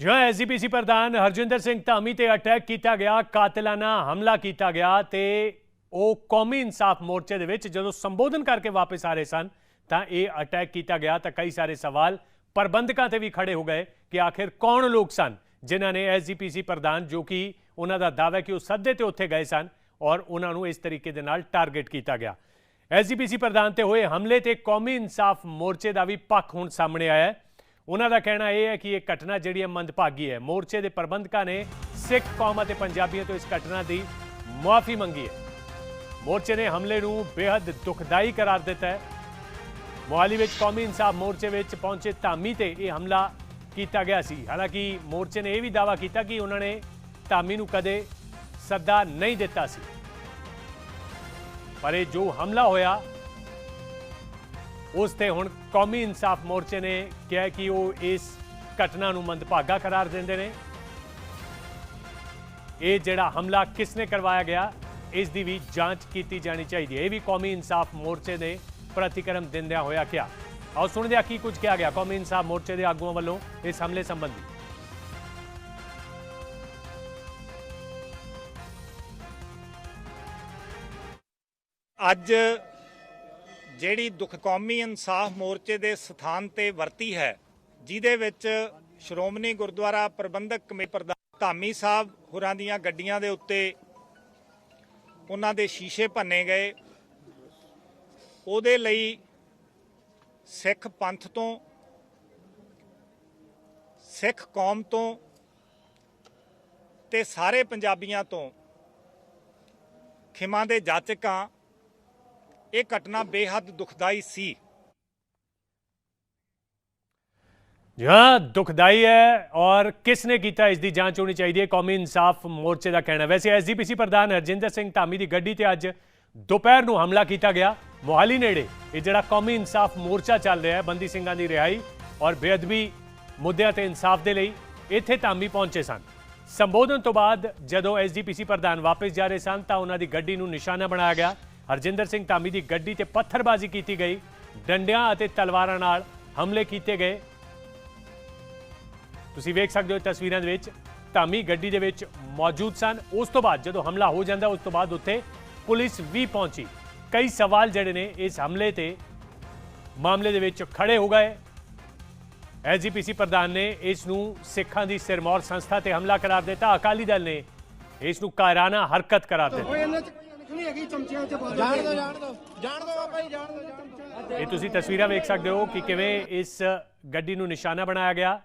जो एसजीपीसी प्रधान हरजिंदर सिंह धामी ते अटैक किया गया, कातिलाना हमला किया गया ते ਉਹ कौमी इंसाफ मोर्चे ਦੇ ਵਿੱਚ ਜਦੋਂ ਸੰਬੋਧਨ ਕਰਕੇ वापस आ रहे सन ਤਾਂ ਇਹ ਅਟੈਕ ਕੀਤਾ ਗਿਆ ਤਾਂ ਕਈ ਸਾਰੇ ਸਵਾਲ ਪ੍ਰਬੰਧਕਾਂ ਤੇ ਵੀ ਖੜੇ ਹੋ ਗਏ ਕਿ ਆਖਿਰ ਕੌਣ ਲੋਕ ਸਨ ਜਿਨ੍ਹਾਂ ਨੇ ਐਸਜੀਪੀਸੀ ਪ੍ਰਧਾਨ ਜੋ ਕਿ ਉਹਨਾਂ ਦਾ ਦਾਅਵਾ ਹੈ ਕਿ ਉਹ ਸੱਦੇ ਤੇ ਉੱਥੇ ਗਏ ਸਨ ਔਰ ਉਹਨਾਂ ਨੂੰ ਇਸ ਤਰੀਕੇ ਦੇ ਨਾਲ ਟਾਰਗੇਟ ਕੀਤਾ ਗਿਆ। ਐਸਜੀਪੀਸੀ ਪ੍ਰਧਾਨ ਤੇ ਹੋਏ ਹਮਲੇ ਤੇ ਕੌਮੀ इंसाफ मोर्चे ਦਾ ਵੀ ਪੱਖ ਹੁਣ ਸਾਹਮਣੇ ਆਇਆ ਹੈ। ਉਹਨਾਂ ਦਾ ਕਹਿਣਾ ਇਹ ਹੈ ਕਿ ਇਹ ਘਟਨਾ ਜਿਹੜੀ ਹੈ ਮੰਦਭਾਗੀ ਹੈ। ਮੋਰਚੇ ਦੇ ਪ੍ਰਬੰਧਕਾਂ ਨੇ ਸਿੱਖ ਕੌਮ ਅਤੇ ਪੰਜਾਬੀਆਂ ਤੋਂ ਇਸ ਘਟਨਾ ਦੀ ਮੁਆਫੀ ਮੰਗੀ ਹੈ। मोर्चे ने हमले नूं बेहद दुखदाई करार दिता है। मोहाली विच कौमी इंसाफ मोर्चे विच पहुंचे धामी ते यह हमला किया गया सी। हालांकि मोर्चे ने यह भी दावा किया कि उन्होंने धामी नूं कदे सद्दा नहीं दिता सी, पर जो हमला होया उस ते हुण कौमी इंसाफ मोर्चे ने कहा कि वो इस घटना नूं मंदभागा करार देंदे ने। ये जिहड़ा हमला किसने करवाया गया इसकी भी जांच की जानी चाहिए। यह भी कौमी इंसाफ मोर्चे ने प्रतिक्रम दिंदिया होया क्या। आओ सुनते हैं की कुछ कहा गया कौमी इंसाफ मोर्चे के आगुओं वालों इस हमले संबंधी। अज जिहड़ी दुख कौमी इंसाफ मोर्चे के स्थान ते वरती है, जिहदे विच श्रोमणी गुरुद्वारा प्रबंधक कमेटी प्रधान धामी साहब होरां दीयां गड्डियां दे उत्ते उन्हां दे शीशे भन्ने गए। उहदे लई सिख पंथ तो सिख कौम तो ते सारे पंजाबियां तो खिमा दे जाचक हां। ये घटना बेहद दुखदाई सी। हाँ, दुखदाई है और किसने किया इसकी जांच होनी चाहिए, कौमी इंसाफ मोर्चे का कहना। वैसे एसजीपीसी प्रधान हरजिंदर सिंह धामी की गड्डी ते अज दोपहर को हमला किया गया। मोहाली नेड़े ये जिहड़ा कौमी इंसाफ मोर्चा चल रहा है बंदी सिंघां की रिहाई और बेअदबी मुद्दों ते इंसाफ के लिए इत्थे धामी पहुंचे सन। संबोधन तो बाद जदों एसजीपीसी प्रधान वापस जा रहे सन तां उन्हां दी गड्डी नूं निशाना बनाया गया। हरजिंदर सिंह धामी की गड्डी ते पत्थरबाजी की गई, डंडियां अते तलवारां नाल हमले किए गए। तुसीं वेख सकते हो तस्वीरों के धामी गड्डी दे विच मौजूद सन। उस तो बाद जो हमला हो जाता उस तो बाद उत्थे पुलिस भी पहुंची। कई सवाल जिहड़े ने इस हमले ते मामले दे विच खड़े हो गए। एसजीपीसी प्रधान ने इसनूं सिखां दी सिरमौर संस्था ते हमला करार दिता। अकाली दल ने इसनूं कायराना हरकत करार दिता। ये तुसीं तस्वीरां वेख सकते हो कि किवें इस गड्डी नूं निशाना बनाया गया।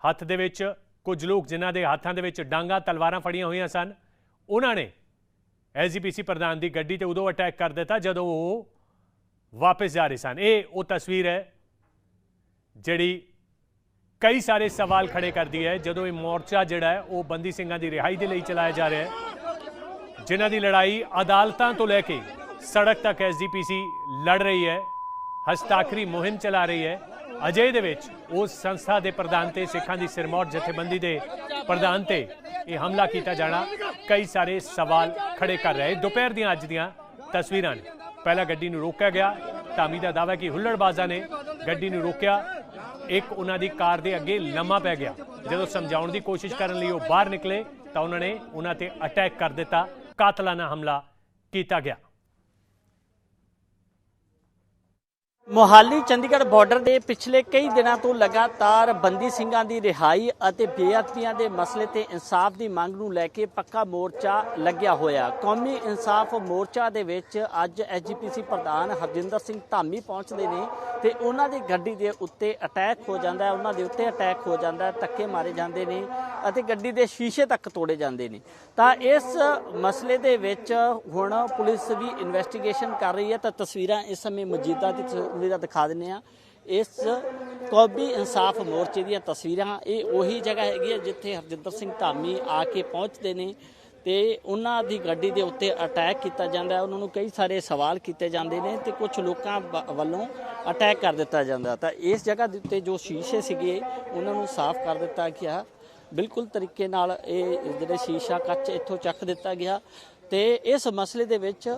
हत्थ दे विच कुछ लोग जिन्हां दे हत्थां दे विच डांगा तलवारां फड़ियां होईयां सन, उन्होंने एसजीपीसी प्रधान की गड्डी ते उदों अटैक कर दिता जदों वो वापस जा रहे सन। ये वो तस्वीर है जिहड़ी कई सारे सवाल खड़े कर दी है। जदों ये मोर्चा जिहड़ा है वो बंदी सिंघां की रिहाई दे लई चलाया जा रहा है, जिन्हां दी लड़ाई अदालतां तो लैके सड़क तक एसजीपीसी लड़ रही है, हस्ताक्षरी मुहिम चला रही है। अजय दे विच उस संस्था के प्रधान ते सिखां दी सिरमौर जथेबंदी के प्रधान ते ये हमला किया जाना कई सारे सवाल खड़े कर रहे। दोपहर दियां अज दियां तस्वीरां ने। पहला गड्डी नूं रोकया गया। धामी का दावा कि हुल्लड़बाज़ां ने गड्डी नूं रोकया। एक उन्हां दी कार दे अगे लम्मा पै गया। जदों समझाउण दी कोशिश करन लई ओह बाहर निकले तां उन्होंने उन्हां ते अटैक कर दिता। कातलाना हमला किया गया। मोहाली चंडीगढ़ बॉर्डर के पिछले कई दिनों तो लगातार बंदी सिंघां की रिहाई और बेअदबियां के मसले ते इंसाफ की मंग नूं लैके पक्का मोर्चा लग्या होया। कौमी इंसाफ मोर्चा दे विच अज एसजीपीसी प्रधान हरजिंदर सिंह धामी पहुंचते हैं तो उन्होंने गड्डी के उत्ते अटैक हो जाता है, उन्होंने उत्ते अटैक हो जाता है, धक्के मारे जाते हैं और गड्डी के शीशे तक तोड़े जाते हैं। तो इस मसले दे विच हुण पुलिस भी इन्वेस्टिगेशन कर रही है। तो तस्वीरां इस समय मौजूदा तस्वीरां दिखा दिंदे आ। इस कौमी इंसाफ मोर्चे दी तस्वीरां ये उही जगह हैगी जिथे हरजिंदर सिंह धामी आके पहुँचते हैं तो उन्हां दी गड्डी दे उत्ते अटैक किया जाता है। उन्होंने कई सारे सवाल किए जाते हैं तो कुछ लोगों वालों अटैक कर दिता जाता। तो इस जगह के उत्ते जो शीशे सीगे उन्होंने साफ कर दिता गया। बिल्कुल तरीके नाल ये जिहड़े शीशा कच इत्थों चक दिता गया। तो इस मसले दे विच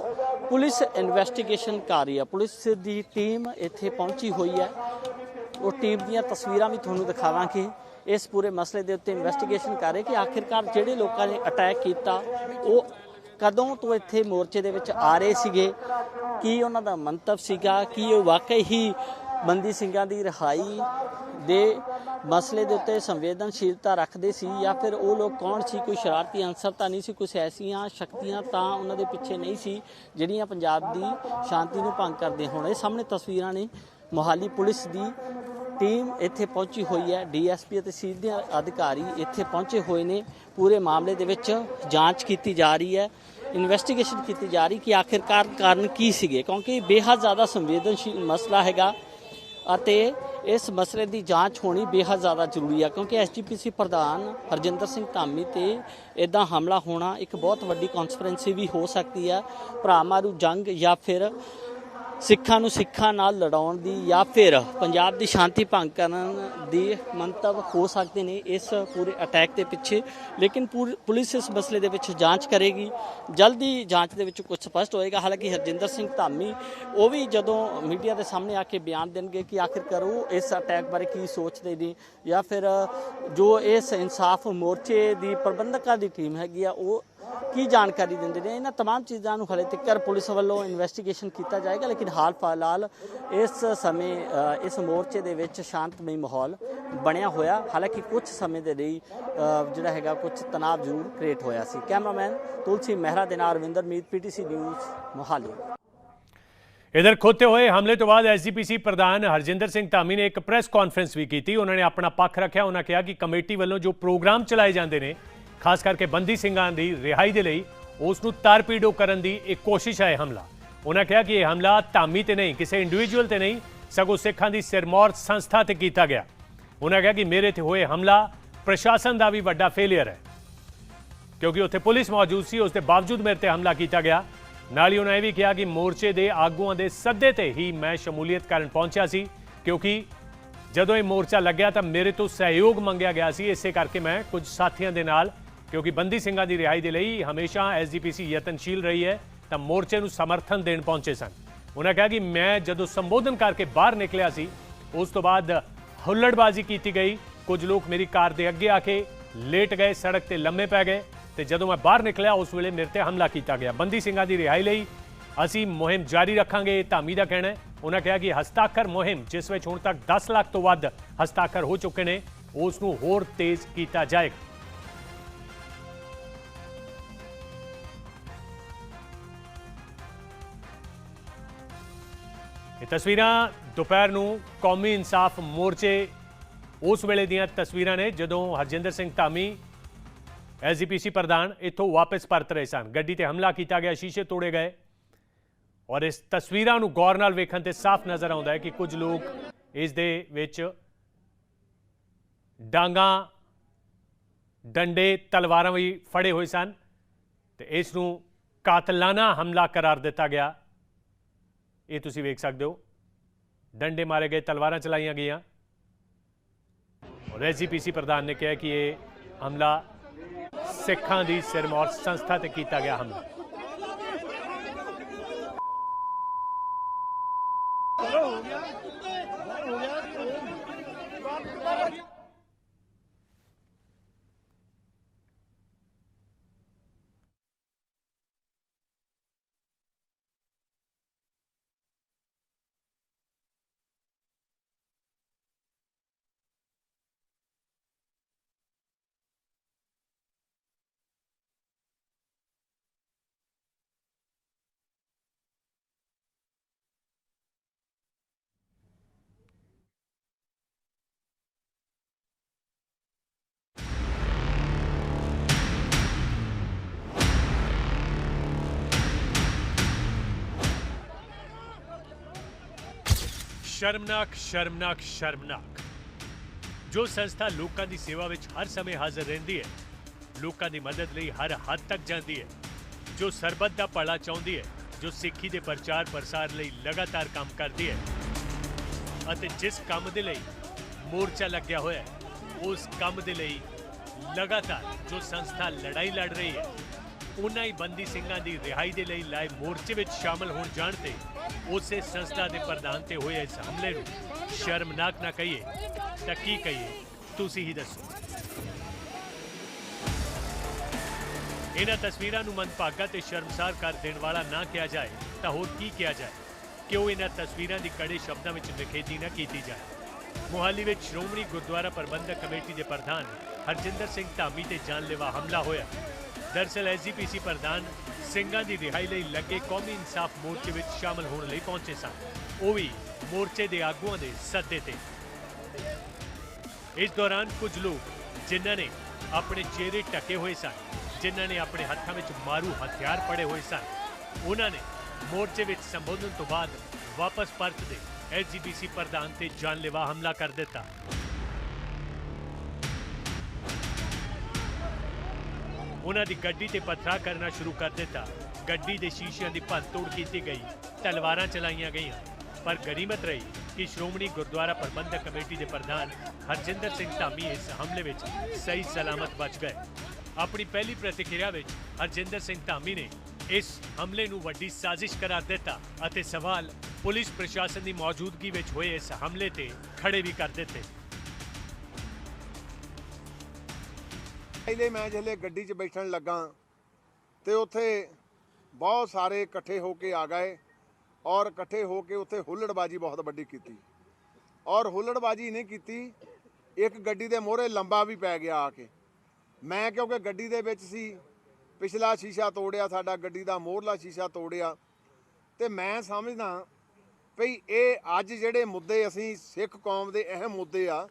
पुलिस इन्वेस्टिगेशन कर रही है। पुलिस की टीम इत्थे पहुंची हुई है। वो टीम दीयां तस्वीरां भी तुहानूं दिखावांगे ਇਸ ਪੂਰੇ ਮਸਲੇ ਦੇ ਉੱਤੇ ਇਨਵੈਸਟੀਗੇਸ਼ਨ ਕਰ ਰਹੇ ਕਿ ਆਖਿਰਕਾਰ ਜਿਹੜੇ ਲੋਕਾਂ ਨੇ ਅਟੈਕ ਕੀਤਾ ਉਹ ਕਦੋਂ ਤੋਂ ਇੱਥੇ ਮੋਰਚੇ ਦੇ ਵਿੱਚ ਆ ਰਹੇ ਸੀਗੇ, ਕੀ ਉਹਨਾਂ ਦਾ ਮੰਤਵ ਸੀਗਾ, ਕੀ ਉਹ ਵਾਕਈ ਹੀ ਬੰਦੀ ਸਿੰਘਾਂ ਦੀ ਰਿਹਾਈ ਦੇ ਮਸਲੇ ਦੇ ਉੱਤੇ ਸੰਵੇਦਨਸ਼ੀਲਤਾ ਰੱਖਦੇ ਸੀ ਜਾਂ ਫਿਰ ਉਹ ਲੋਕ ਕੌਣ ਸੀ, ਕੋਈ ਸ਼ਰਾਰਤੀ ਅਨਸਰ ਤਾਂ ਨਹੀਂ ਸੀ, ਕੁਝ ਐਸੀਆਂ ਸ਼ਕਤੀਆਂ ਤਾਂ ਉਹਨਾਂ ਦੇ ਪਿੱਛੇ ਨਹੀਂ ਸੀ ਜਿਹੜੀਆਂ ਪੰਜਾਬ ਦੀ ਸ਼ਾਂਤੀ ਨੂੰ ਭੰਗ ਕਰਦੀਆਂ ਹੋਣ। ਇਹ ਸਾਹਮਣੇ ਤਸਵੀਰਾਂ ਨੇ, ਮੋਹਾਲੀ ਪੁਲਿਸ ਦੀ ਟੀਮ ਇੱਥੇ ਪਹੁੰਚੀ ਹੋਈ ਹੈ, ਡੀਐਸਪੀ ਅਤੇ ਸੀਨੀਅਰ ਅਧਿਕਾਰੀ ਇੱਥੇ ਪਹੁੰਚੇ ਹੋਏ ਨੇ। ਪੂਰੇ ਮਾਮਲੇ ਦੇ ਵਿੱਚ ਜਾਂਚ ਕੀਤੀ ਜਾ ਰਹੀ ਹੈ, ਇਨਵੈਸਟੀਗੇਸ਼ਨ ਕੀਤੀ ਜਾ ਰਹੀ ਕਿ ਆਖਿਰਕਾਰ ਕਾਰਨ ਕੀ ਸੀਗੇ, ਕਿਉਂਕਿ ਬੇਹੱਦ ਜ਼ਿਆਦਾ ਸੰਵੇਦਨਸ਼ੀਲ ਮਸਲਾ ਹੈਗਾ ਅਤੇ ਇਸ ਮਸਲੇ ਦੀ ਜਾਂਚ ਹੋਣੀ ਬੇਹੱਦ ਜ਼ਿਆਦਾ ਜ਼ਰੂਰੀ ਹੈ, ਕਿਉਂਕਿ ਐਸਜੀਪੀਸੀ ਪ੍ਰਧਾਨ ਹਰਜਿੰਦਰ ਸਿੰਘ ਧਾਮੀ ਤੇ ਇੱਦਾਂ ਹਮਲਾ ਹੋਣਾ ਇੱਕ ਬਹੁਤ ਵੱਡੀ ਕੌਨਸਪੀਰੈਂਸੀ ਵੀ ਹੋ ਸਕਦੀ ਹੈ, ਭਰਾ ਮਾਰੂ ਜੰਗ ਜਾਂ ਫਿਰ ਸਿੱਖਾਂ ਨੂੰ ਸਿੱਖਾਂ ਨਾਲ ਲੜਾਉਣ ਦੀ ਜਾਂ ਫਿਰ ਪੰਜਾਬ ਦੀ ਸ਼ਾਂਤੀ ਭੰਗ ਕਰਨ ਦੀ ਮੰਤਵ ਹੋ ਸਕਦੇ ਨੇ ਇਸ ਪੂਰੇ ਅਟੈਕ ਦੇ ਪਿੱਛੇ। ਲੇਕਿਨ ਪੁਲਿਸ ਇਸ ਮਸਲੇ ਦੇ ਵਿੱਚ ਜਾਂਚ ਕਰੇਗੀ, ਜਲਦੀ ਜਾਂਚ ਦੇ ਵਿੱਚ ਕੁਝ ਸਪਸ਼ਟ ਹੋਏਗਾ। ਹਾਲਾਂਕਿ ਹਰਜਿੰਦਰ ਸਿੰਘ ਧਾਮੀ ਉਹ ਵੀ ਜਦੋਂ ਮੀਡੀਆ ਦੇ ਸਾਹਮਣੇ ਆ ਕੇ ਬਿਆਨ ਦੇਣਗੇ ਕਿ ਆਖਿਰਕਾਰ ਉਹ ਇਸ ਅਟੈਕ ਬਾਰੇ ਕੀ ਸੋਚਦੇ ਨੇ ਜਾਂ ਫਿਰ ਜੋ ਇਸ ਇਨਸਾਫ ਮੋਰਚੇ ਦੀ ਪ੍ਰਬੰਧਕਾਂ ਦੀ ਟੀਮ ਹੈਗੀ ਆ ਉਹ ਕੀ ਜਾਣਕਾਰੀ ਦਿੰਦੇ ਨੇ, ਇਹਨਾਂ तमाम ਚੀਜ਼ਾਂ ਨੂੰ ਹਲੇ ਤੱਕ ਪੁਲਿਸ ਵੱਲੋਂ ਇਨਵੈਸਟੀਗੇਸ਼ਨ ਕੀਤਾ ਜਾਏਗਾ। ਲੇਕਿਨ ਹਾਲ ਫਿਲਹਾਲ ਇਸ ਸਮੇਂ ਇਸ ਮੋਰਚੇ ਦੇ ਵਿੱਚ ਸ਼ਾਂਤਮਈ ਮਾਹੌਲ ਬਣਿਆ ਹੋਇਆ, ਹਾਲਾਂਕਿ ਕੁਝ ਸਮੇਂ ਦੇ ਲਈ ਜਿਹੜਾ ਹੈਗਾ ਕੁਝ ਤਣਾਅ ਜ਼ਰੂਰ ਕ੍ਰੀਏਟ ਹੋਇਆ ਸੀ। ਕੈਮਰਾਮੈਨ ਤੁਲਸੀ ਮਹਿਰਾ ਦੇ ਨਾਲ ਰਵਿੰਦਰ ਮੀਤ, ਪੀਟੀਸੀ ਨਿਊਜ਼ ਮੋਹਾਲੀ। इधर खोते हुए हमले तो बाद एसजीपीसी प्रधान हरजिंदर सिंह धामी ने एक प्रेस कॉन्फ्रेंस भी की। उन्होंने अपना पक्ष रखा, उन्होंने कहा कि कमेटी वालों जो प्रोग्राम चलाए जाते हैं खास करके बंदी ਸਿੰਘਾਂ ਦੀ ਰਿਹਾਈ ਦੇ ਲਈ ਉਸ ਨੂੰ ਤਾਰਪੀੜੋ ਕਰਨ ਦੀ ਇੱਕ ਕੋਸ਼ਿਸ਼ ਹੈ ਹਮਲਾ। ਉਹਨਾਂ ਕਿਹਾ ਕਿ ਇਹ ਹਮਲਾ ਧਾਮੀ ਤੇ ਨਹੀਂ, ਕਿਸੇ ਇੰਡੀਵਿਜੂਅਲ ਤੇ ਨਹੀਂ, ਸਗੋਂ ਸਿੱਖਾਂ ਦੀ ਸਿਰਮੌਰ ਸੰਸਥਾ ਤੇ ਕੀਤਾ ਗਿਆ। ਉਹਨਾਂ ਕਿਹਾ ਕਿ ਮੇਰੇ ਤੇ ਹੋਏ ਹਮਲਾ ਪ੍ਰਸ਼ਾਸਨ ਦਾ ਵੀ ਵੱਡਾ ਫੇਲਿਅਰ ਹੈ, ਕਿਉਂਕਿ ਉੱਥੇ ਪੁਲਿਸ ਮੌਜੂਦ ਸੀ, ਉਸ ਦੇ ਬਾਵਜੂਦ ਮੇਰੇ ਤੇ ਹਮਲਾ ਕੀਤਾ ਗਿਆ। ਨਾਲ ਹੀ ਉਹਨਾਂ ਇਹ ਵੀ ਕਿਹਾ ਕਿ ਮੋਰਚੇ ਦੇ ਆਗੂਆਂ ਦੇ ਸੱਦੇ ਤੇ ਹੀ ਮੈਂ ਸ਼ਮੂਲੀਅਤ ਕਰਨ ਪਹੁੰਚਿਆ ਸੀ, ਕਿਉਂਕਿ ਜਦੋਂ ਇਹ ਮੋਰਚਾ ਲੱਗਿਆ ਤਾਂ ਮੇਰੇ ਤੋਂ ਸਹਿਯੋਗ ਮੰਗਿਆ ਗਿਆ ਸੀ, ਇਸੇ ਕਰਕੇ ਮੈਂ ਕੁਝ ਸਾਥੀਆਂ ਦੇ ਨਾਲ, ਕਿਉਂਕਿ ਬੰਦੀ ਸਿੰਘਾਂ ਦੀ ਰਿਹਾਈ ਦੇ ਲਈ ਹਮੇਸ਼ਾ ਐਸਜੀਪੀਸੀ ਯਤਨਸ਼ੀਲ ਰਹੀ ਹੈ, ਤਾਂ ਮੋਰਚੇ ਨੂੰ ਸਮਰਥਨ ਦੇਣ ਪਹੁੰਚੇ ਸਨ। ਉਹਨਾਂ ਕਿਹਾ ਕਿ ਮੈਂ ਜਦੋਂ ਸੰਬੋਧਨ ਕਰਕੇ ਬਾਹਰ ਨਿਕਲਿਆ ਸੀ ਉਸ ਤੋਂ ਬਾਅਦ ਹੁੱਲੜਬਾਜ਼ੀ ਕੀਤੀ ਗਈ, ਕੁਝ ਲੋਕ ਮੇਰੀ ਕਾਰ ਦੇ ਅੱਗੇ ਆ ਕੇ ਲੇਟ ਗਏ, ਸੜਕ ਤੇ ਲੰਮੇ ਪੈ ਗਏ ਤੇ ਜਦੋਂ ਮੈਂ ਬਾਹਰ ਨਿਕਲਿਆ ਉਸ ਵੇਲੇ ਮੇਰੇ ਤੇ ਹਮਲਾ ਕੀਤਾ ਗਿਆ। ਬੰਦੀ ਸਿੰਘਾਂ ਦੀ ਰਿਹਾਈ ਲਈ ਅਸੀਂ ਮੁਹਿੰਮ ਜਾਰੀ ਰੱਖਾਂਗੇ, ਧਾਮੀ ਦਾ ਕਹਿਣਾ ਹੈ। ਉਹਨਾਂ ਕਿਹਾ ਕਿ ਹਸਤਾਖਰ ਮੁਹਿੰਮ ਜਿਸ ਵਿੱਚ ਹੁਣ ਤੱਕ 10 ਲੱਖ ਤੋਂ ਵੱਧ ਹਸਤਾਖਰ ਹੋ ਚੁੱਕੇ ਨੇ ਉਸ ਨੂੰ ਹੋਰ ਤੇਜ਼ ਕੀਤਾ ਜਾਏਗਾ। ਇਹ ਤਸਵੀਰਾਂ ਦੁਪਹਿਰ ਨੂੰ ਕੌਮੀ ਇਨਸਾਫ ਮੋਰਚੇ ਉਸ ਵੇਲੇ ਦੀਆਂ ਤਸਵੀਰਾਂ ਨੇ ਜਦੋਂ ਹਰਜਿੰਦਰ ਸਿੰਘ ਧਾਮੀ ਐਸਜੀਪੀਸੀ ਪ੍ਰਧਾਨ ਇੱਥੋਂ ਵਾਪਸ ਪਰਤ ਰਹੇ ਸਨ। ਗੱਡੀ ਤੇ ਹਮਲਾ ਕੀਤਾ ਗਿਆ, ਸ਼ੀਸ਼ੇ ਤੋੜੇ ਗਏ ਔਰ ਇਸ ਤਸਵੀਰਾਂ ਨੂੰ ਗੌਰ ਨਾਲ ਵੇਖਣ ਤੇ ਸਾਫ਼ ਨਜ਼ਰ ਆਉਂਦਾ ਹੈ ਕਿ ਕੁਝ ਲੋਕ ਇਸ ਦੇ ਵਿੱਚ ਡਾਂਗਾਂ, ਡੰਡੇ, ਤਲਵਾਰਾਂ ਵੀ ਫੜੇ ਹੋਏ ਸਨ ਤੇ ਇਸ ਨੂੰ ਕਾਤਲਾਨਾ ਹਮਲਾ ਕਰਾਰ ਦਿੱਤਾ ਗਿਆ। ਇਹ ਤੁਸੀਂ ਵੇਖ ਸਕਦੇ ਹੋ, ਡੰਡੇ ਮਾਰੇ ਗਏ, ਤਲਵਾਰਾਂ ਚਲਾਈਆਂ ਗਈਆਂ ਔਰ ਐਸਜੀਪੀਸੀ ਪ੍ਰਧਾਨ ਨੇ ਕਿਹਾ ਕਿ ਇਹ ਹਮਲਾ ਸਿੱਖਾਂ ਦੀ ਸਿਰਮੌਰ ਸੰਸਥਾ ਤੇ ਕੀਤਾ ਗਿਆ ਹਮਲਾ। शर्मनाक शर्मनाक शर्मनाक जो संस्था लोगों की सेवा में हर समय हाजिर रही है, लोगों की मदद लिए हर हद तक जाती है, जो सरबत का भला चाहती है, जो सिक्खी के प्रचार प्रसार लिए लगातार काम करती है और जिस काम के लिए मोर्चा लग्या हुआ है उस काम के लिए लगातार जो संस्था लड़ाई लड़ रही है उन्होंने ही बंदी ਸਿੰਘਾਂ ਦੀ रिहाई के लिए लाए मोर्चे में शामिल हो जाने उसे संस्था के प्रधान से हुए इस हमले को शर्मनाक ना कहिए तो की कहिए, ਤੁਸੀਂ ਹੀ ਦੱਸੋ। ਇਹਨਾਂ ਤਸਵੀਰਾਂ ਨੂੰ ਮੰਦਭਾਗਾ ਤੇ ਸ਼ਰਮਸਾਰ ਕਰ ਦੇਣ ਵਾਲਾ ਨਾ ਕਿਹਾ ਜਾਏ ਤਾਂ ਹੋਰ ਕੀ ਕਿਹਾ ਜਾਏ। ਕਿਉਂ ਇਹਨਾਂ ਤਸਵੀਰਾਂ ਦੀ ਕੜੇ ਸ਼ਬਦਾਂ ਵਿੱਚ ਨਿਖੇਧੀ ਨਾ ਕੀਤੀ ਜਾਏ। ਮੁਹਾਲੀ ਵਿੱਚ ਸ਼੍ਰੋਮਣੀ ਗੁਰਦੁਆਰਾ ਪ੍ਰਬੰਧਕ ਕਮੇਟੀ ਦੇ ਪ੍ਰਧਾਨ ਹਰਜਿੰਦਰ ਸਿੰਘ ਧਾਮੀ ਤੇ ਜਾਨਲੇਵਾ ਹਮਲਾ ਹੋਇਆ। ਦਰਅਸਲ ਐਸਜੀਪੀਸੀ ਪ੍ਰਧਾਨ ਸਿੰਘਾਂ ਦੀ ਰਿਹਾਈ ਲਈ ਲੱਗੇ ਕੌਮੀ ਇਨਸਾਫ ਮੋਰਚੇ ਵਿੱਚ ਸ਼ਾਮਲ ਹੋਣ ਲਈ ਪਹੁੰਚੇ ਸਨ, ਉਹ ਵੀ ਮੋਰਚੇ ਦੇ ਆਗੂਆਂ ਦੇ ਸੱਦੇ ਤੇ। ਇਸ ਦੌਰਾਨ ਕੁਝ ਲੋਕ ਜਿਨ੍ਹਾਂ ਨੇ ਆਪਣੇ ਚਿਹਰੇ ਢਕੇ ਹੋਏ ਸਨ, ਜਿਨ੍ਹਾਂ ਨੇ ਆਪਣੇ ਹੱਥਾਂ ਵਿੱਚ ਮਾਰੂ ਹਥਿਆਰ ਫੜੇ ਹੋਏ ਸਨ, ਉਹਨਾਂ ਨੇ ਮੋਰਚੇ ਵਿੱਚ ਸੰਬੋਧਨ ਤੋਂ ਬਾਅਦ ਵਾਪਸ ਪਰਤਦੇ ਐਸਜੀਪੀਸੀ ਪ੍ਰਧਾਨ ਤੇ ਜਾਨਲੇਵਾ ਹਮਲਾ ਕਰ ਦਿੱਤਾ। ਉਹਨਾਂ ਦੀ ਗੱਡੀ ਤੇ ਪੱਥਰਾ ਕਰਨਾ ਸ਼ੁਰੂ ਕਰ ਦਿੱਤਾ। ਗੱਡੀ ਦੇ ਸ਼ੀਸ਼ਿਆਂ ਦੀ ਭੰਨਤੋੜ ਕੀਤੀ ਗਈ, ਤਲਵਾਰਾਂ ਚਲਾਈਆਂ ਗਈਆਂ। ਪਰ ਗਨੀਮਤ ਰਹੀ ਕਿ ਸ਼੍ਰੋਮਣੀ ਗੁਰਦੁਆਰਾ ਪ੍ਰਬੰਧਕ ਕਮੇਟੀ ਦੇ ਪ੍ਰਧਾਨ ਹਰਜਿੰਦਰ ਸਿੰਘ ਧਾਮੀ ਇਸ ਹਮਲੇ ਵਿੱਚ ਸਹੀ ਸਲਾਮਤ ਬਚ ਗਏ। ਆਪਣੀ ਪਹਿਲੀ ਪ੍ਰਤੀਕਿਰਿਆ ਵਿੱਚ ਹਰਜਿੰਦਰ ਸਿੰਘ ਧਾਮੀ ਨੇ ਇਸ ਹਮਲੇ ਨੂੰ ਵੱਡੀ ਸਾਜ਼ਿਸ਼ ਕਰਾਰ ਦਿੱਤਾ ਅਤੇ ਸਵਾਲ ਪੁਲਿਸ ਪ੍ਰਸ਼ਾਸਨ ਦੀ ਮੌਜੂਦਗੀ ਵਿੱਚ ਹੋਏ ਇਸ ਹਮਲੇ ਤੇ ਖੜੇ ਵੀ ਕਰ ਦਿੱਤੇ। ਪਹਿਲੇ ਮੈਂ ਜਿਹੜੇ ਗੱਡੀ 'ਚ ਬੈਠਣ ਲੱਗਾ ਤੇ ਉੱਥੇ ਬਹੁਤ ਸਾਰੇ ਇਕੱਠੇ ਹੋ ਕੇ ਆ ਗਏ ਔਰ ਇਕੱਠੇ ਹੋ ਕੇ ਉੱਥੇ ਹੁੱਲੜਬਾਜੀ ਬਹੁਤ ਵੱਡੀ ਕੀਤੀ ਔਰ ਹੁੱਲੜਬਾਜੀ ਨਹੀਂ ਕੀਤੀ, ਇੱਕ ਗੱਡੀ ਦੇ ਮੋਹਰੇ ਲੰਬਾ ਵੀ ਪੈ ਗਿਆ ਆ ਕੇ। ਮੈਂ ਕਿਉਂਕਿ ਗੱਡੀ ਦੇ ਵਿੱਚ ਸੀ, ਪਿਛਲਾ ਸ਼ੀਸ਼ਾ ਤੋੜਿਆ, ਸਾਡਾ ਗੱਡੀ ਦਾ ਮੋਹਰਲਾ ਸ਼ੀਸ਼ਾ ਤੋੜਿਆ। ਤੇ ਮੈਂ ਸਮਝਦਾ ਭਈ ਇਹ ਅੱਜ ਜਿਹੜੇ ਮੁੱਦੇ ਅਸੀਂ ਸਿੱਖ ਕੌਮ ਦੇ ਅਹਿਮ ਮੁੱਦੇ ਆ,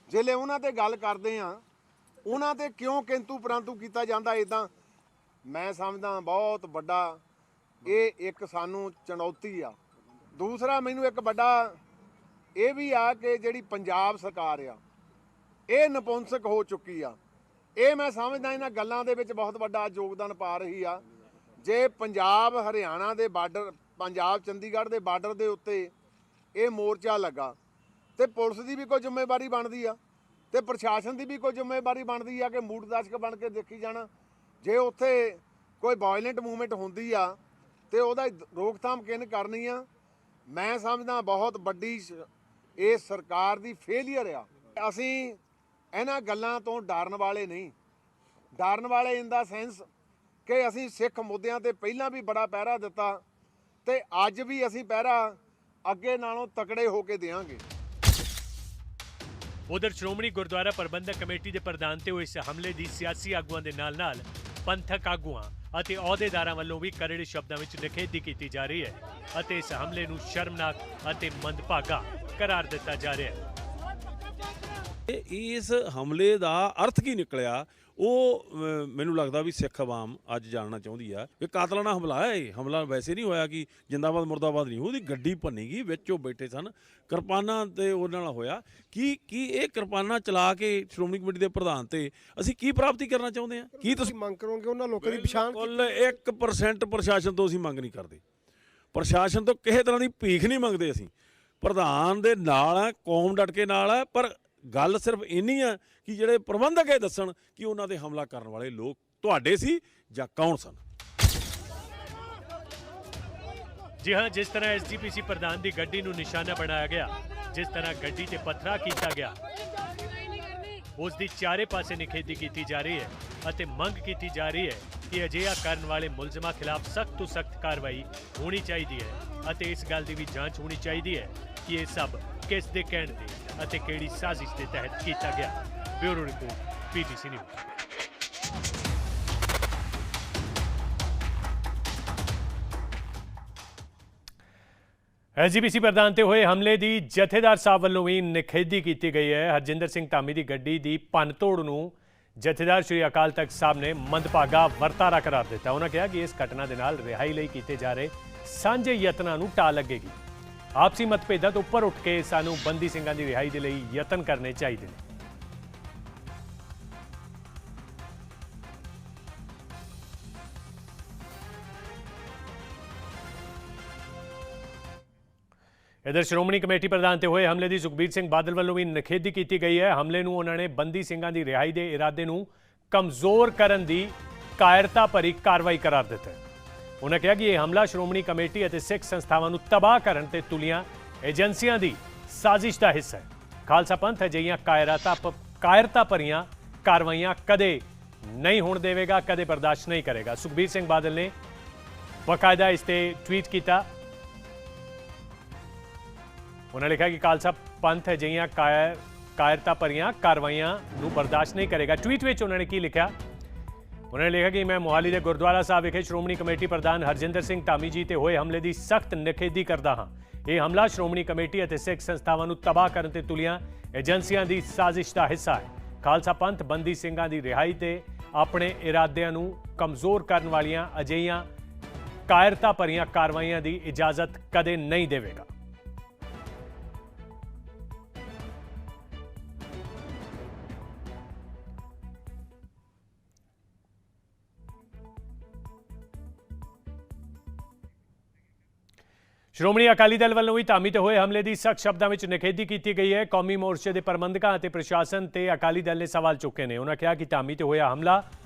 ਜਿਹੜੇ ਉਹਨਾਂ ਤੇ ਗੱਲ ਕਰਦੇ ਆ, ਉਹਨਾਂ ਤੇ ਕਿਉਂ ਕਿੰਤੂ ਪਰੰਤੂ ਕੀਤਾ ਜਾਂਦਾ ਇਦਾਂ, ਮੈਂ ਸਮਝਦਾ ਬਹੁਤ ਵੱਡਾ ਇਹ ਇੱਕ ਸਾਨੂੰ ਚੁਣੌਤੀ ਆ। ਦੂਸਰਾ ਮੈਨੂੰ ਇੱਕ ਵੱਡਾ ਇਹ ਵੀ ਆ ਕਿ ਜਿਹੜੀ ਪੰਜਾਬ ਸਰਕਾਰ ਆ ਇਹ ਨਪੁੰਸਕ ਹੋ ਚੁੱਕੀ ਆ। ਇਹ ਮੈਂ ਸਮਝਦਾ ਇਹਨਾਂ ਗੱਲਾਂ ਦੇ ਵਿੱਚ ਬਹੁਤ ਵੱਡਾ ਯੋਗਦਾਨ ਪਾ ਰਹੀ ਆ। ਜੇ ਪੰਜਾਬ ਹਰਿਆਣਾ ਦੇ ਬਾਰਡਰ, ਪੰਜਾਬ ਚੰਡੀਗੜ੍ਹ ਦੇ ਬਾਰਡਰ ਦੇ ਉੱਤੇ ਇਹ ਮੋਰਚਾ ਲੱਗਾ ਤੇ ਪੁਲਿਸ ਦੀ ਵੀ ਕੋਈ ਜ਼ਿੰਮੇਵਾਰੀ ਬਣਦੀ ਆ ਤੇ ਪ੍ਰਸ਼ਾਸਨ ਦੀ ਵੀ ਕੋਈ ਜ਼ਿੰਮੇਵਾਰੀ ਬਣਦੀ ਆ ਕਿ ਮੂਡ ਦਰਸ਼ਕ ਬਣ ਕੇ ਦੇਖੀ ਜਾਣਾ। ਜੇ ਉੱਥੇ ਕੋਈ ਵਾਇਲੈਂਟ ਮੂਵਮੈਂਟ ਹੁੰਦੀ ਆ ਤੇ ਉਹਦਾ ਰੋਕਥਾਮ ਕਿਹਨੇ ਕਰਨੀ ਆ। ਮੈਂ ਸਮਝਦਾ ਬਹੁਤ ਵੱਡੀ ਇਹ ਸਰਕਾਰ ਦੀ ਫੇਲੀਅਰ ਆ। ਅਸੀਂ ਇਹਨਾਂ ਗੱਲਾਂ ਤੋਂ ਡਰਨ ਵਾਲੇ ਨਹੀਂ, ਡਰਨ ਵਾਲੇ ਇਨ ਦਾ ਸੈਂਸ ਕਿ ਅਸੀਂ ਸਿੱਖ ਮੁੱਦਿਆਂ ਤੇ ਪਹਿਲਾਂ ਵੀ ਬੜਾ ਪਹਿਰਾ ਦਿੱਤਾ ਤੇ ਅੱਜ ਵੀ ਅਸੀਂ ਪਹਿਰਾ ਅੱਗੇ ਨਾਲੋਂ ਤਕੜੇ ਹੋ ਕੇ ਦੇਵਾਂਗੇ। ਉਧਰ ਸ਼੍ਰੋਮਣੀ ਗੁਰਦੁਆਰਾ ਪ੍ਰਬੰਧਕ ਕਮੇਟੀ ਦੇ ਪ੍ਰਧਾਨ ਤੇ ਹੋਏ ਇਸ ਹਮਲੇ ਦੀ ਸਿਆਸੀ ਆਗੂਆਂ ਦੇ ਨਾਲ-ਨਾਲ ਪੰਥਕ ਆਗੂਆਂ ਅਤੇ ਅਹੁਦੇਦਾਰਾਂ ਵੱਲੋਂ ਵੀ ਕਰੜੇ ਸ਼ਬਦਾਂ ਵਿੱਚ ਨਿਖੇਧੀ ਕੀਤੀ ਜਾ ਰਹੀ ਹੈ ਅਤੇ ਇਸ ਹਮਲੇ ਨੂੰ ਸ਼ਰਮਨਾਕ ਅਤੇ ਮੰਦਭਾਗਾ ਕਰਾਰ ਦਿੱਤਾ ਜਾ ਰਿਹਾ ਹੈ। ਇਸ ਹਮਲੇ ਦਾ ਅਰਥ ਕੀ ਨਿਕਲਿਆ ਉਹ ਮੈਨੂੰ ਲੱਗਦਾ ਵੀ ਸਿੱਖ ਆਵਾਮ ਅੱਜ ਜਾਣਨਾ ਚਾਹੁੰਦੀ ਆ ਕਿ ਕਾਤਲਾਨਾ ਹਮਲਾ ਹੈ। ਇਹ ਹਮਲਾ ਵੈਸੇ ਨਹੀਂ ਹੋਇਆ ਕਿ ਜਿੰਦਾਬਾਦ ਮੁਰਦਾਬਾਦ ਨਹੀਂ, ਉਹਦੀ ਗੱਡੀ ਭੰਨੀ ਗਈ, ਵਿੱਚ ਉਹ ਬੈਠੇ ਸਨ, ਕਿਰਪਾਨਾਂ ਤੇ ਉਹਨਾਂ ਨਾਲ ਹੋਇਆ। ਕੀ ਇਹ ਕਿਰਪਾਨਾਂ ਚਲਾ ਕੇ ਸ਼੍ਰੋਮਣੀ ਕਮੇਟੀ ਦੇ ਪ੍ਰਧਾਨ ਤੇ ਅਸੀਂ ਕੀ ਪ੍ਰਾਪਤੀ ਕਰਨਾ ਚਾਹੁੰਦੇ ਆ? ਕੀ ਤੁਸੀਂ ਮੰਗ ਕਰੋਗੇ ਉਹਨਾਂ ਲੋਕਾਂ ਦੀ ਪਛਾਣ? ਕੁੱਲ 1% ਪ੍ਰਸ਼ਾਸਨ ਤੋਂ ਅਸੀਂ ਮੰਗ ਨਹੀਂ ਕਰਦੇ, ਪ੍ਰਸ਼ਾਸਨ ਤੋਂ ਕਿਸੇ ਤਰ੍ਹਾਂ ਦੀ ਭੀਖ ਨਹੀਂ ਮੰਗਦੇ। ਅਸੀਂ ਪ੍ਰਧਾਨ ਦੇ ਨਾਲ ਆ, ਕੌਮ ਡਟ ਕੇ ਨਾਲ ਆ, ਪਰ ਗੱਲ ਸਿਰਫ ਇੰਨੀ ਆ ਕਿ ਜਿਹੜੇ ਪ੍ਰਬੰਧਕ ਇਹ ਦੱਸਣ ਕਿ ਉਹਨਾਂ ਤੇ ਹਮਲਾ ਕਰਨ ਵਾਲੇ ਲੋਕ ਤੁਹਾਡੇ ਸੀ ਜਾਂ ਕੌਣ ਸਨ। ਜੀ ਹਾਂ, ਜਿਸ ਤਰ੍ਹਾਂ ਐਸਜੀਪੀਸੀ ਪ੍ਰਧਾਨ ਦੀ ਗੱਡੀ ਨੂੰ ਨਿਸ਼ਾਨਾ ਬਣਾਇਆ ਗਿਆ, ਜਿਸ ਤਰ੍ਹਾਂ ਗੱਡੀ ਤੇ ਪੱਥਰਾ ਕੀਤਾ ਗਿਆ, ਉਸ ਦੀ ਚਾਰੇ ਪਾਸੇ ਨਿਖੇਧੀ ਕੀਤੀ ਜਾ ਰਹੀ ਹੈ ਅਤੇ ਮੰਗ ਕੀਤੀ ਜਾ ਰਹੀ ਹੈ ਕਿ ਅਜਿਹਾ ਕਰਨ ਵਾਲੇ ਮੁਲਜ਼ਮਾਂ ਖਿਲਾਫ ਸਖਤ ਤੋਂ ਸਖਤ ਕਾਰਵਾਈ ਹੋਣੀ ਚਾਹੀਦੀ ਹੈ ਅਤੇ ਇਸ ਗੱਲ ਦੀ ਵੀ ਜਾਂਚ ਹੋਣੀ ਚਾਹੀਦੀ ਹੈ ਕਿ ਇਹ ਸਭ ਕਿਸ ਦੇ ਕਹਿਣ ਤੇ ਅਤੇ ਕਿਹੜੀ ਸਾਜ਼ਿਸ਼ ਦੇ ਤਹਿਤ ਕੀਤਾ ਗਿਆ। Bureau report, PTC news. SGPC ਪ੍ਰਧਾਨ ਤੇ ਹੋਏ ਹਮਲੇ ਦੀ ਜਥੇਦਾਰ ਸਾਹਿਬ ਵੱਲੋਂ ਵੀ ਨਿਖੇਧੀ ਕੀਤੀ ਗਈ ਹੈ। ਹਰਜਿੰਦਰ ਸਿੰਘ ਧਾਮੀ ਦੀ ਗੱਡੀ ਦੀ ਭੰਨਤੋੜ ਨੂੰ ਜਥੇਦਾਰ ਸ਼੍ਰੀ ਅਕਾਲ ਤਖਤ ਸਾਹਿਬ ਨੇ ਮੰਦਭਾਗਾ ਵਰਤਾਰਾ ਕਰਾਰ ਦਿੱਤਾ। ਉਹਨਾਂ ਕਿਹਾ ਕਿ ਇਸ ਘਟਨਾ ਦੇ ਨਾਲ ਰਿਹਾਈ ਲਈ ਕੀਤੇ ਜਾ ਰਹੇ ਸਾਂਝੇ ਯਤਨਾਂ ਨੂੰ ਢਾਹ ਲੱਗੇਗੀ। ਆਪਸੀ ਮਤਭੇਦਾਂ ਤੋਂ ਉੱਪਰ ਉੱਠ ਕੇ ਸਾਨੂੰ ਬੰਦੀ ਸਿੰਘਾਂ ਦੀ ਰਿਹਾਈ ਦੇ ਲਈ ਯਤਨ ਕਰਨੇ ਚਾਹੀਦੇ ਨੇ। इधर श्रोमणी कमेटी प्रधान ते होए हमले की सुखबीर सिंह बादल वालों भी निखेधी की गई है। हमले नूं उन्होंने बंदी सिंघां की रिहाई के इरादे नूं कमजोर करन दी कायरता भरी कार्रवाई करार दिता है। उन्होंने कहा कि यह हमला श्रोमणी कमेटी और सिख संस्थावां नूं तबाह करन ते तुलियां एजेंसियां की साजिश का हिस्सा है। खालसा पंथ अजिहियां ਕਾਇਰਤਾ ਭਰੀਆਂ ਕਾਰਵਾਈਆਂ ਕਦੇ ਨਹੀਂ ਹੋਣ ਦੇਵੇਗਾ, ਕਦੇ ਬਰਦਾਸ਼ਤ ਨਹੀਂ ਕਰੇਗਾ। ਸੁਖਬੀਰ ਸਿੰਘ ਬਾਦਲ ਨੇ ਬਾਕਾਇਦਾ ਇਸ ਤੇ ਟਵੀਟ ਕੀਤਾ। ਉਹਨਾਂ ਲਿਖਿਆ ਕਿ ਖਾਲਸਾ ਪੰਥ ਅਜਿਹੀਆਂ ਕਾਇਰਤਾ ਭਰੀਆਂ ਕਾਰਵਾਈਆਂ ਨੂੰ ਬਰਦਾਸ਼ਤ ਨਹੀਂ ਕਰੇਗਾ। ਟਵੀਟ ਵਿੱਚ ਉਹਨਾਂ ਨੇ ਕੀ ਲਿਖਿਆ? ਉਹਨਾਂ ਨੇ ਲਿਖਿਆ ਕਿ ਮੈਂ ਮੋਹਾਲੀ ਦੇ ਗੁਰਦੁਆਰਾ ਸਾਹਿਬ ਵਿਖੇ ਸ਼੍ਰੋਮਣੀ ਕਮੇਟੀ ਪ੍ਰਧਾਨ ਹਰਜਿੰਦਰ ਸਿੰਘ ਧਾਮੀ ਜੀ ਤੇ ਹੋਏ ਹਮਲੇ ਦੀ ਸਖਤ ਨਿਖੇਧੀ ਕਰਦਾ ਹਾਂ। ਇਹ ਹਮਲਾ ਸ਼੍ਰੋਮਣੀ ਕਮੇਟੀ ਅਤੇ ਸਿੱਖ ਸੰਸਥਾਵਾਂ ਨੂੰ ਤਬਾਹ ਕਰਨ ਤੇ ਤੁਲੀਆਂ ਏਜੰਸੀਆਂ ਦੀ ਸਾਜ਼ਿਸ਼ ਦਾ ਹਿੱਸਾ ਹੈ। ਖਾਲਸਾ ਪੰਥ ਬੰਦੀ ਸਿੰਘਾਂ ਦੀ ਰਿਹਾਈ ਤੇ ਆਪਣੇ ਇਰਾਦਿਆਂ ਨੂੰ ਕਮਜ਼ੋਰ ਕਰਨ ਵਾਲੀਆਂ ਅਜਿਹੀਆਂ ਕਾਇਰਤਾ ਭਰੀਆਂ ਕਾਰਵਾਈਆਂ ਦੀ ਇਜਾਜ਼ਤ ਕਦੇ ਨਹੀਂ ਦੇਵੇਗਾ। ਸ਼੍ਰੋਮਣੀ ਅਕਾਲੀ ਦਲ ਵੱਲੋਂ ਵੀ ਧਾਮੀ ਤੇ ਹੋਏ ਹਮਲੇ ਦੀ ਸਖਤ ਸ਼ਬਦਾਂ ਵਿੱਚ ਨਿਖੇਧੀ ਕੀਤੀ ਗਈ ਹੈ। ਕੌਮੀ ਮੋਰਚੇ ਦੇ ਪ੍ਰਬੰਧਕਾਂ ਅਤੇ ਪ੍ਰਸ਼ਾਸਨ ਤੇ ਅਕਾਲੀ ਦਲ ਨੇ ਸਵਾਲ ਚੁੱਕੇ ਨੇ। ਉਹਨਾਂ ਕਿਹਾ ਕਿ ਧਾਮੀ ਤੇ ਹੋਇਆ ਹਮਲਾ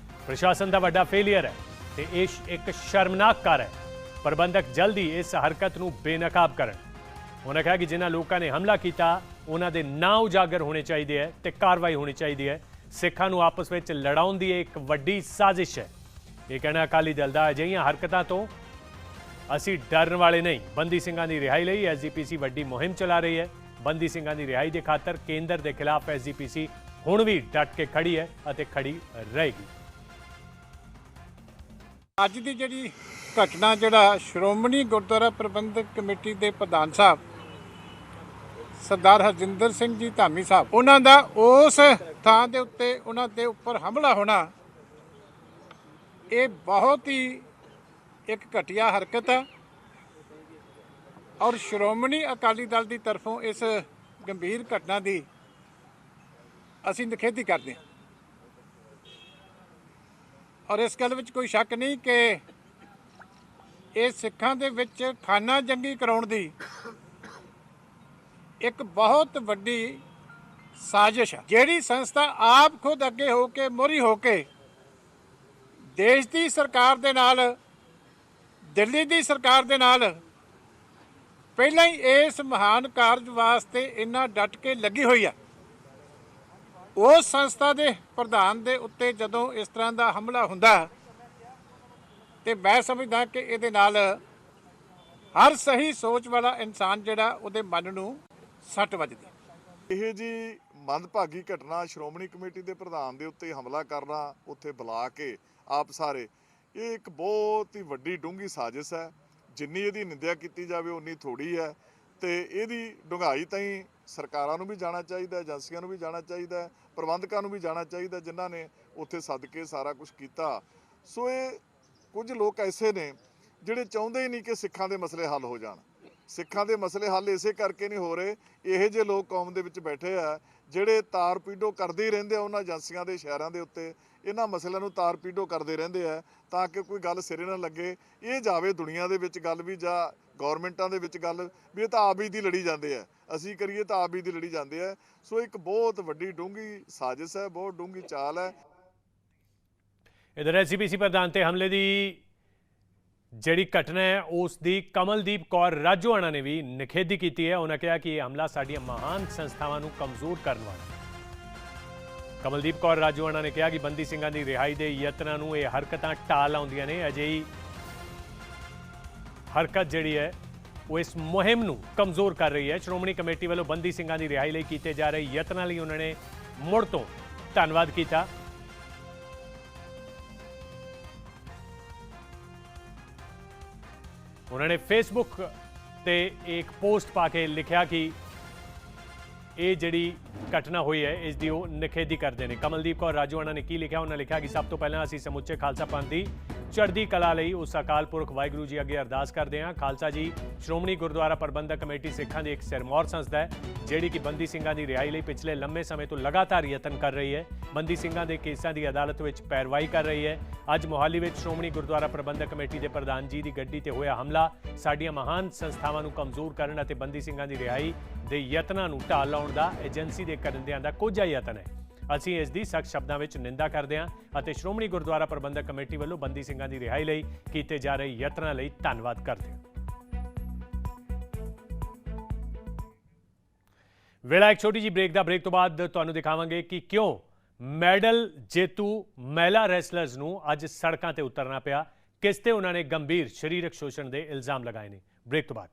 ਪ੍ਰਸ਼ਾਸਨ ਦਾ ਵੱਡਾ ਫੇਲੀਅਰ ਹੈ ਤੇ ਇਹ ਇੱਕ ਸ਼ਰਮਨਾਕ ਕਾਰ ਹੈ। ਪ੍ਰਬੰਧਕ ਜਲਦੀ ਇਸ ਹਰਕਤ ਨੂੰ ਬੇਨਕਾਬ ਕਰਨ। ਉਹਨਾਂ ਕਿਹਾ ਕਿ ਜਿਨ੍ਹਾਂ ਲੋਕਾਂ ਨੇ ਹਮਲਾ ਕੀਤਾ ਉਹਨਾਂ ਦੇ ਨਾਂ ਉਜਾਗਰ ਹੋਣੇ ਚਾਹੀਦੇ ਹੈ ਤੇ ਕਾਰਵਾਈ ਹੋਣੀ ਚਾਹੀਦੀ ਹੈ। ਸਿੱਖਾਂ ਨੂੰ ਆਪਸ ਵਿੱਚ ਲੜਾਉਣ ਦੀ ਇੱਕ ਵੱਡੀ ਸਾਜ਼ਿਸ਼ ਹੈ। ਇਹ ਕਹਿਣਾ ਅਕਾਲੀ ਦਲ ਦਾ। ਅਜਿਹੀਆਂ ਹਰਕਤਾਂ ਤੋਂ ਅਸੀਂ ਡਰਨ ਵਾਲੇ ਨਹੀਂ। ਬੰਦੀ ਸਿੰਘਾਂ ਦੀ ਰਿਹਾਈ ਲਈ ਐਸਜੀਪੀਸੀ ਵੱਡੀ ਮੁਹਿੰਮ ਚਲਾ ਰਹੀ ਹੈ। ਬੰਦੀ ਸਿੰਘਾਂ ਦੀ ਰਿਹਾਈ ਦੇ ਖਾਤਰ ਕੇਂਦਰ ਦੇ ਖਿਲਾਫ ਐਸਜੀਪੀਸੀ ਹੁਣ ਵੀ ਡਟ ਕੇ ਖੜੀ ਹੈ ਅਤੇ ਖੜੀ ਰਹੇਗੀ। ਅੱਜ ਦੀ ਜਿਹੜੀ ਘਟਨਾ ਜਿਹੜਾ ਸ਼੍ਰੋਮਣੀ ਗੁਰਦੁਆਰਾ ਪ੍ਰਬੰਧਕ ਕਮੇਟੀ ਦੇ ਪ੍ਰਧਾਨ ਸਾਹਿਬ ਸਰਦਾਰ ਹਰਜਿੰਦਰ ਸਿੰਘ ਜੀ ਧਾਮੀ ਸਾਹਿਬ, ਉਹਨਾਂ ਦਾ ਉਸ ਥਾਂ ਦੇ ਉੱਤੇ ਉਹਨਾਂ ਦੇ ਉੱਪਰ ਹਮਲਾ ਹੋਣਾ, ਇਹ ਬਹੁਤ ਹੀ ਇੱਕ ਘਟੀਆ ਹਰਕਤ ਹੈ ਔਰ ਸ਼੍ਰੋਮਣੀ ਅਕਾਲੀ ਦਲ ਦੀ ਤਰਫੋਂ ਇਸ ਗੰਭੀਰ ਘਟਨਾ ਦੀ ਅਸੀਂ ਨਿਖੇਧੀ ਕਰਦੇ ਹਾਂ। ਔਰ ਇਸ ਗੱਲ ਵਿੱਚ ਕੋਈ ਸ਼ੱਕ ਨਹੀਂ ਕਿ ਇਹ ਸਿੱਖਾਂ ਦੇ ਵਿੱਚ ਖਾਨਾ ਜੰਗੀ ਕਰਾਉਣ ਦੀ ਇੱਕ ਬਹੁਤ ਵੱਡੀ ਸਾਜ਼ਿਸ਼ ਹੈ। ਜਿਹੜੀ ਸੰਸਥਾ ਆਪ ਖੁਦ ਅੱਗੇ ਹੋ ਕੇ ਮੋਹਰੀ ਹੋ ਕੇ ਦੇਸ਼ ਦੀ ਸਰਕਾਰ ਦੇ ਨਾਲ, ਦਿੱਲੀ ਦੀ ਸਰਕਾਰ ਦੇ ਨਾਲ ਪਹਿਲਾਂ ਹੀ ਇਸ ਮਹਾਨ ਕਾਰਜ ਵਾਸਤੇ ਇੰਨਾ ਡਟ ਕੇ ਲੱਗੀ ਹੋਈ ਆ, ਉਸ ਸੰਸਥਾ ਦੇ ਪ੍ਰਧਾਨ ਦੇ ਉੱਤੇ ਜਦੋਂ ਇਸ ਤਰ੍ਹਾਂ ਦਾ ਹਮਲਾ ਹੁੰਦਾ ਤੇ ਮੈਂ ਸਮਝਦਾ ਕਿ ਇਹਦੇ ਨਾਲ ਹਰ ਸਹੀ ਸੋਚ ਵਾਲਾ ਇਨਸਾਨ ਜਿਹੜਾ ਉਹਦੇ ਮਨ ਨੂੰ ਸੱਟ ਵੱਜਦੀ। ਇਹ ਜੀ ਮੰਦਭਾਗੀ ਘਟਨਾ, ਸ਼੍ਰੋਮਣੀ ਕਮੇਟੀ ਦੇ ਪ੍ਰਧਾਨ ਦੇ ਉੱਤੇ ਹਮਲਾ ਕਰਨਾ, ਉੱਥੇ ਬੁਲਾ ਕੇ ਆਪ ਸਾਰੇ, ਇਹ ਇੱਕ ਬਹੁਤ ਹੀ ਵੱਡੀ ਡੂੰਘੀ ਸਾਜ਼ਿਸ਼ ਹੈ। ਜਿੰਨੀ ਇਹਦੀ ਨਿੰਦਿਆ ਕੀਤੀ ਜਾਵੇ ਉਨੀ ਥੋੜੀ ਹੈ ਤੇ ਇਹਦੀ ਡੂੰਘਾਈ ਤਾਈਂ ਸਰਕਾਰਾਂ ਨੂੰ ਵੀ ਜਾਣਾ ਚਾਹੀਦਾ, ਏਜੰਸੀਆਂ ਨੂੰ ਵੀ ਜਾਣਾ ਚਾਹੀਦਾ, ਪ੍ਰਬੰਧਕਾਂ ਨੂੰ ਵੀ ਜਾਣਾ ਚਾਹੀਦਾ ਜਿਨ੍ਹਾਂ ਨੇ ਉੱਥੇ ਸੱਦ ਕੇ ਸਾਰਾ ਕੁਝ ਕੀਤਾ। ਸੋ ਇਹ ਕੁਝ ਲੋਕ ਐਸੇ ਨੇ ਜਿਹੜੇ ਚਾਹੁੰਦੇ ਹੀ ਨਹੀਂ ਕਿ ਸਿੱਖਾਂ ਦੇ ਮਸਲੇ ਹੱਲ ਹੋ ਜਾਣ। ਸਿੱਖਾਂ ਦੇ ਮਸਲੇ ਹੱਲ ਇਸੇ ਕਰਕੇ ਨਹੀਂ ਹੋ ਰਹੇ, ਇਹੋ ਜਿਹੇ ਲੋਕ ਕੌਮ ਦੇ ਵਿੱਚ ਬੈਠੇ ਆ ਜਿਹੜੇ ਤਾਰ ਪੀਡੋ ਕਰਦੇ ਹੀ ਰਹਿੰਦੇ ਆ ਉਹਨਾਂ ਏਜੰਸੀਆਂ ਦੇ ਇਸ਼ਾਰਿਆਂ ਦੇ ਉੱਤੇ, ਇਹਨਾਂ ਮਸਲਿਆਂ ਨੂੰ ਤਾਰ ਪੀਡੋ ਕਰਦੇ ਰਹਿੰਦੇ ਆ ਤਾਂ ਕਿ ਕੋਈ ਗੱਲ ਸਿਰੇ ਨਾ ਲੱਗੇ। ਇਹ ਜਾਵੇ ਦੁਨੀਆ ਦੇ ਵਿੱਚ ਗੱਲ ਵੀ, ਜਾਂ ਗੌਰਮੈਂਟਾਂ ਦੇ ਵਿੱਚ ਗੱਲ ਵੀ, ਇਹ ਤਾਂ ਆਪ ਹੀ ਦੀ ਲੜੀ ਜਾਂਦੇ ਆ, ਅਸੀਂ ਕਰੀਏ ਤਾਂ ਆਪ ਹੀ ਦੀ ਲੜੀ ਜਾਂਦੇ ਆ। ਸੋ ਇੱਕ ਬਹੁਤ ਵੱਡੀ ਡੂੰਘੀ ਸਾਜ਼ਿਸ਼ ਹੈ, ਬਹੁਤ ਡੂੰਘੀ ਚਾਲ ਹੈ। इधर एसजीपीसी प्रधान ते हमले की ਜਿਹੜੀ ਘਟਨਾ ਹੈ ਉਸ ਦੀ ਕਮਲਦੀਪ ਕੌਰ ਰਾਜੋਆਣਾ ਨੇ ਵੀ ਨਿਖੇਧੀ ਕੀਤੀ ਹੈ। ਉਹਨਾਂ ਕਿਹਾ ਕਿ ਇਹ ਹਮਲਾ ਸਾਡੀਆਂ ਮਹਾਨ ਸੰਸਥਾਵਾਂ ਨੂੰ ਕਮਜ਼ੋਰ ਕਰਨ ਵਾਲਾ ਹੈ। ਕਮਲਦੀਪ ਕੌਰ ਰਾਜੋਆਣਾ ਨੇ ਕਿਹਾ ਕਿ ਬੰਦੀ ਸਿੰਘਾਂ ਦੀ ਰਿਹਾਈ ਦੇ ਯਤਨਾਂ ਨੂੰ ਇਹ ਹਰਕਤਾਂ ਢਾਲ ਲਾਉਂਦੀਆਂ ਨੇ। ਅਜਿਹੀ ਹਰਕਤ ਜਿਹੜੀ ਹੈ ਉਹ ਇਸ ਮੁਹਿੰਮ ਨੂੰ ਕਮਜ਼ੋਰ ਕਰ ਰਹੀ ਹੈ। ਸ਼੍ਰੋਮਣੀ ਕਮੇਟੀ ਵੱਲੋਂ ਬੰਦੀ ਸਿੰਘਾਂ ਦੀ ਰਿਹਾਈ ਲਈ ਕੀਤੇ ਜਾ ਰਹੇ ਯਤਨਾਂ ਲਈ ਉਹਨਾਂ ਨੇ ਮੁੜ ਤੋਂ ਧੰਨਵਾਦ ਕੀਤਾ। उन्होंने फेसबुक ते एक पोस्ट पा के लिखा कि ये जिहड़ी घटना हुई है इसकी वो निखेधी करते हैं। कमलदीप कौर राजोआणा ने की लिखा, उन्होंने लिखा कि सब तो पहले असीं समुचे खालसा पंथ की चढ़दी कला लई उस अकाल पुरख वाहिगुरू जी अगे अरदास करते हैं। खालसा जी श्रोमणी गुरुद्वारा प्रबंधक कमेटी सिखां की एक सिरमौर संस्था है जिहड़ी कि बंदी ਸਿੰਘਾਂ ਦੀ रिहाई लई पिछले लंबे समय तो लगातार यतन कर रही है। बंदी ਸਿੰਘਾਂ ਦੇ केसां की अदालत में पैरवाई कर रही है। अज मोहाली में श्रोमणी गुरुद्वारा प्रबंधक कमेटी के प्रधान जी की गड्डी ते होया हमला साडियां महान संस्थावां नूं कमजोर करन अते बंदी ਸਿੰਘਾਂ ਦੀ रिहाई ਦੇ ਯਤਨਾਂ ਨੂੰ ਢਾਲ ਲਾਉਣ ਦਾ ਏਜੰਸੀ ਦੇ ਕਰਦਿਆਂ ਦਾ ਕੋਝਾ ਯਤਨ ਹੈ। ਅਸੀਂ ਇਸ ਦੀ ਸਖਤ ਸ਼ਬਦਾਂ ਵਿੱਚ ਨਿੰਦਾ ਕਰਦੇ ਹਾਂ ਅਤੇ ਸ਼੍ਰੋਮਣੀ ਗੁਰਦੁਆਰਾ ਪ੍ਰਬੰਧਕ ਕਮੇਟੀ ਵੱਲੋਂ ਬੰਦੀ ਸਿੰਘਾਂ ਦੀ ਰਿਹਾਈ ਲਈ ਕੀਤੇ ਜਾ ਰਹੇ ਯਤਨਾਂ ਲਈ ਧੰਨਵਾਦ ਕਰਦੇ ਹਾਂ। ਵੇਲਾ ਇੱਕ ਛੋਟੀ ਜੀ ਬ੍ਰੇਕ ਦਾ। ਬ੍ਰੇਕ ਤੋਂ ਬਾਅਦ ਤੁਹਾਨੂੰ ਦਿਖਾਵਾਂਗੇ ਕਿ ਕਿਉਂ ਮੈਡਲ ਜੇਤੂ ਮਹਿਲਾ ਰੈਸਲਰਸ ਨੂੰ ਅੱਜ ਸੜਕਾਂ ਤੇ ਉਤਰਨਾ ਪਿਆ, ਕਿਸ ਤੇ ਉਹਨਾਂ ਨੇ ਗੰਭੀਰ ਸਰੀਰਕ ਸ਼ੋਸ਼ਣ ਦੇ ਇਲਜ਼ਾਮ ਲਗਾਏ ਨੇ। ਬ੍ਰੇਕ ਤੋਂ ਬਾਅਦ